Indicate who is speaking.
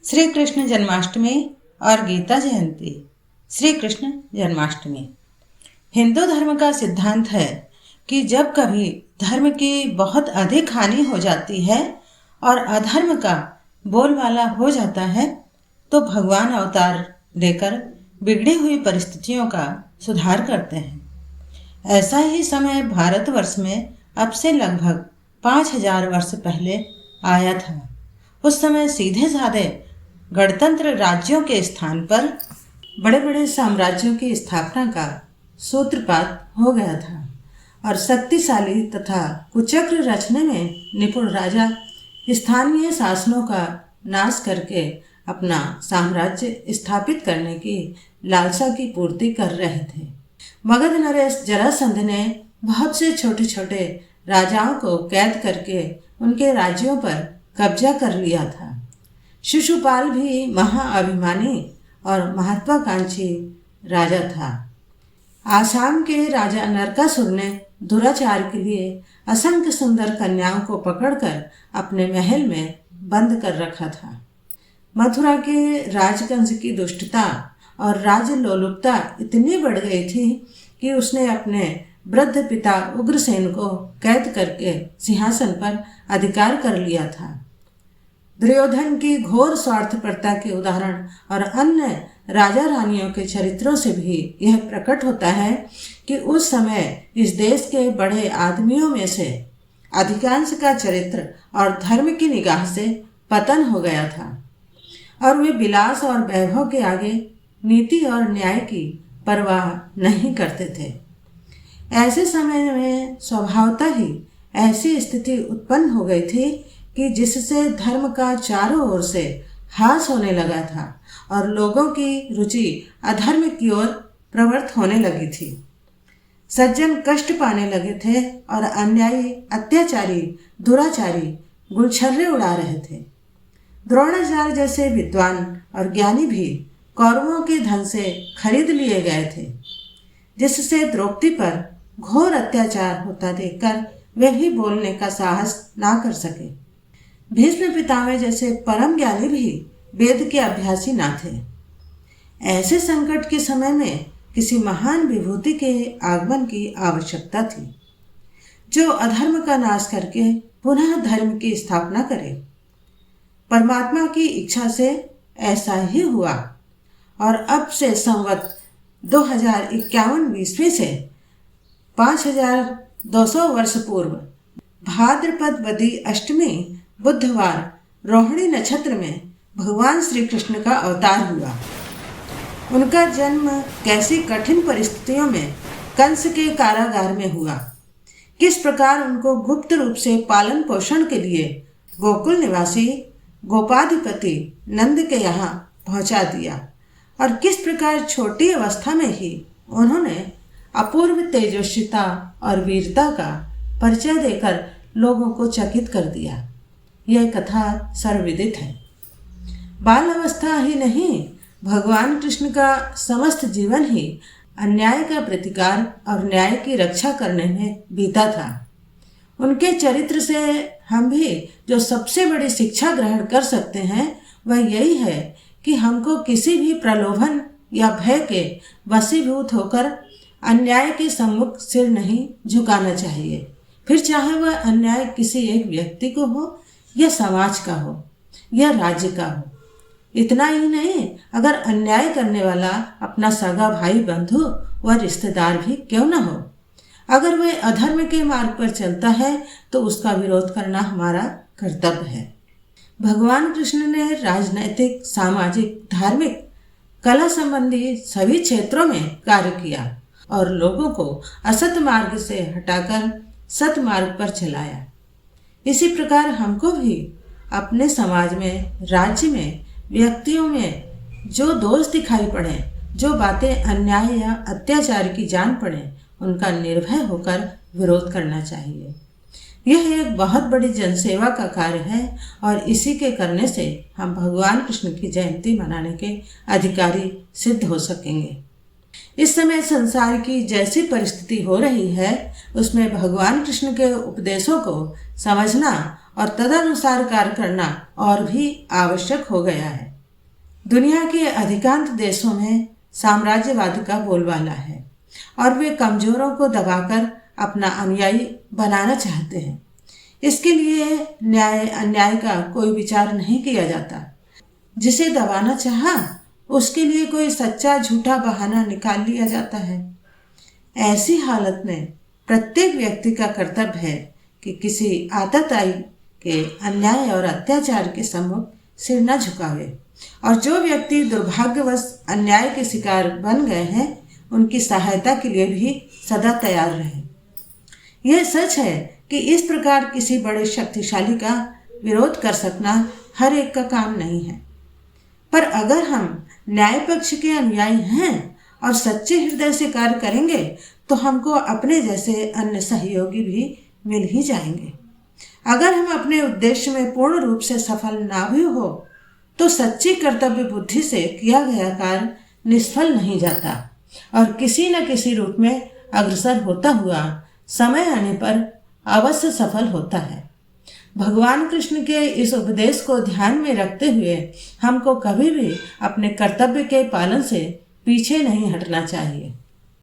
Speaker 1: श्री कृष्ण जन्माष्टमी और गीता जयंती। श्री कृष्ण जन्माष्टमी हिंदू धर्म का सिद्धांत है कि जब कभी धर्म की बहुत अधिक हानि हो जाती है और अधर्म का बोलबाला हो जाता है तो भगवान अवतार लेकर बिगड़ी हुई परिस्थितियों का सुधार करते हैं। ऐसा ही समय भारतवर्ष में अब से लगभग 5000 वर्ष पहले आया था। उस समय सीधे साधे गणतंत्र राज्यों के स्थान पर बड़े बड़े साम्राज्यों की स्थापना का सूत्रपात हो गया था और शक्तिशाली तथा कुचक्र रचने में निपुण राजा स्थानीय शासनों का नाश करके अपना साम्राज्य स्थापित करने की लालसा की पूर्ति कर रहे थे। मगध नरेश जरासंध ने बहुत से छोटे छोटे राजाओं को कैद करके उनके राज्यों पर कब्जा कर लिया था। शिशुपाल भी महाअभिमानी और महत्वाकांक्षी राजा था। आसाम के राजा नरकासुर ने दुराचार के लिए असंख्य सुंदर कन्याओं को पकड़कर अपने महल में बंद कर रखा था। मथुरा के राजकंस की दुष्टता और राजलोलुपता इतनी बढ़ गई थी कि उसने अपने वृद्ध पिता उग्रसेन को कैद करके सिंहासन पर अधिकार कर लिया था। दुर्योधन की घोर स्वार्थपरता के उदाहरण और अन्य राजा रानियों के चरित्रों से भी यह प्रकट होता है कि उस समय इस देश के बड़े आदमियों में से अधिकांश का चरित्र और धर्म की निगाह से पतन हो गया था और वे विलास और वैभव के आगे नीति और न्याय की परवाह नहीं करते थे। ऐसे समय में स्वभावतः ही ऐसी स्थिति उत्पन्न हो गई थी कि जिससे धर्म का चारों ओर से ह्रास होने लगा था और लोगों की रुचि अधर्म की ओर प्रवृत्त होने लगी थी। सज्जन कष्ट पाने लगे थे और अन्यायी, अत्याचारी, दुराचारी गुलछर्रे उड़ा रहे थे। द्रोणाचार्य जैसे विद्वान और ज्ञानी भी कौरवों के धन से खरीद लिए गए थे, जिससे द्रौपदी पर घोर अत्याचार होता देखकर वे भी बोलने का साहस ना कर सके। भीष्म पितामह जैसे परम ज्ञानी भी वेद के अभ्यासी ना थे। ऐसे संकट के समय में किसी महान विभूति के आगमन की आवश्यकता थी, जो अधर्म का नाश करके पुनः धर्म की स्थापना करे। परमात्मा की इच्छा से ऐसा ही हुआ और अब से संवत 2051 ईस्वी से 5200 वर्ष पूर्व भाद्रपद वदी अष्टमी बुधवार रोहिणी नक्षत्र में भगवान श्री कृष्ण का अवतार हुआ। उनका जन्म कैसी कठिन परिस्थितियों में कंस के कारागार में हुआ, किस प्रकार उनको गुप्त रूप से पालन पोषण के लिए गोकुल निवासी गोपाधिपति नंद के यहाँ पहुँचा दिया और किस प्रकार छोटी अवस्था में ही उन्होंने अपूर्व तेजस्विता और वीरता का परिचय देकर लोगों को चकित कर दिया। यह कथा सर्वविदित है। बाल अवस्था ही नहीं, भगवान कृष्ण का समस्त जीवन ही अन्याय का प्रतिकार और न्याय की रक्षा करने में बीता था। उनके चरित्र से हम भी जो सबसे बड़ी शिक्षा ग्रहण कर सकते हैं वह यही है कि हमको किसी भी प्रलोभन या भय के वशीभूत होकर अन्याय के सम्मुख सिर नहीं झुकाना चाहिए, फिर चाहे वह अन्याय किसी एक व्यक्ति को हो या समाज का हो या राज्य का हो। इतना ही नहीं, अगर अन्याय करने वाला अपना सगा भाई बंधु व रिश्तेदार भी क्यों न हो, अगर वह अधर्म के मार्ग पर चलता है तो उसका विरोध करना हमारा कर्तव्य है। भगवान कृष्ण ने राजनैतिक, सामाजिक, धार्मिक, कला संबंधी सभी क्षेत्रों में कार्य किया और लोगों को असत मार्ग से हटाकर सत मार्ग पर चलाया। इसी प्रकार हमको भी अपने समाज में, राज्य में, व्यक्तियों में जो दोष दिखाई पड़े, जो बातें अन्याय या अत्याचार की जान पड़े, उनका निर्भय होकर विरोध करना चाहिए। यह एक बहुत बड़ी जनसेवा का कार्य है और इसी के करने से हम भगवान कृष्ण की जयंती मनाने के अधिकारी सिद्ध हो सकेंगे। इस समय संसार की जैसी परिस्थिति हो रही है उसमें भगवान कृष्ण के उपदेशों को समझना और तदनुसार कार्य करना और भी आवश्यक हो गया है। दुनिया के अधिकांश देशों में साम्राज्यवाद का बोलबाला है और वे कमजोरों को दबाकर अपना अनुयायी बनाना चाहते हैं। इसके लिए न्याय अन्याय का कोई विचार नहीं किया जाता। जिसे दबाना चाहा उसके लिए कोई सच्चा झूठा बहाना निकाल लिया जाता है। ऐसी हालत में प्रत्येक व्यक्ति का कर्तव्य है कि किसी आतताई के अन्याय और अत्याचार के सम्मुख सिर न झुकावे, और जो व्यक्ति दुर्भाग्यवश अन्याय के शिकार बन गए हैं उनकी सहायता के लिए भी सदा तैयार रहे। यह सच है कि इस प्रकार किसी बड़े शक्तिशाली का विरोध कर सकना हर एक का काम नहीं है, पर अगर हम न्याय पक्ष के अनुयायी हैं और सच्चे हृदय से कार्य करेंगे तो हमको अपने जैसे अन्य सहयोगी भी मिल ही जाएंगे। अगर हम अपने उद्देश्य में पूर्ण रूप से सफल ना भी हो तो सच्ची कर्तव्य बुद्धि से किया गया कार्य निष्फल नहीं जाता और किसी न किसी रूप में अग्रसर होता हुआ समय आने पर अवश्य सफल होता है। भगवान कृष्ण के इस उपदेश को ध्यान में रखते हुए हमको कभी भी अपने कर्तव्य के पालन से पीछे नहीं हटना चाहिए।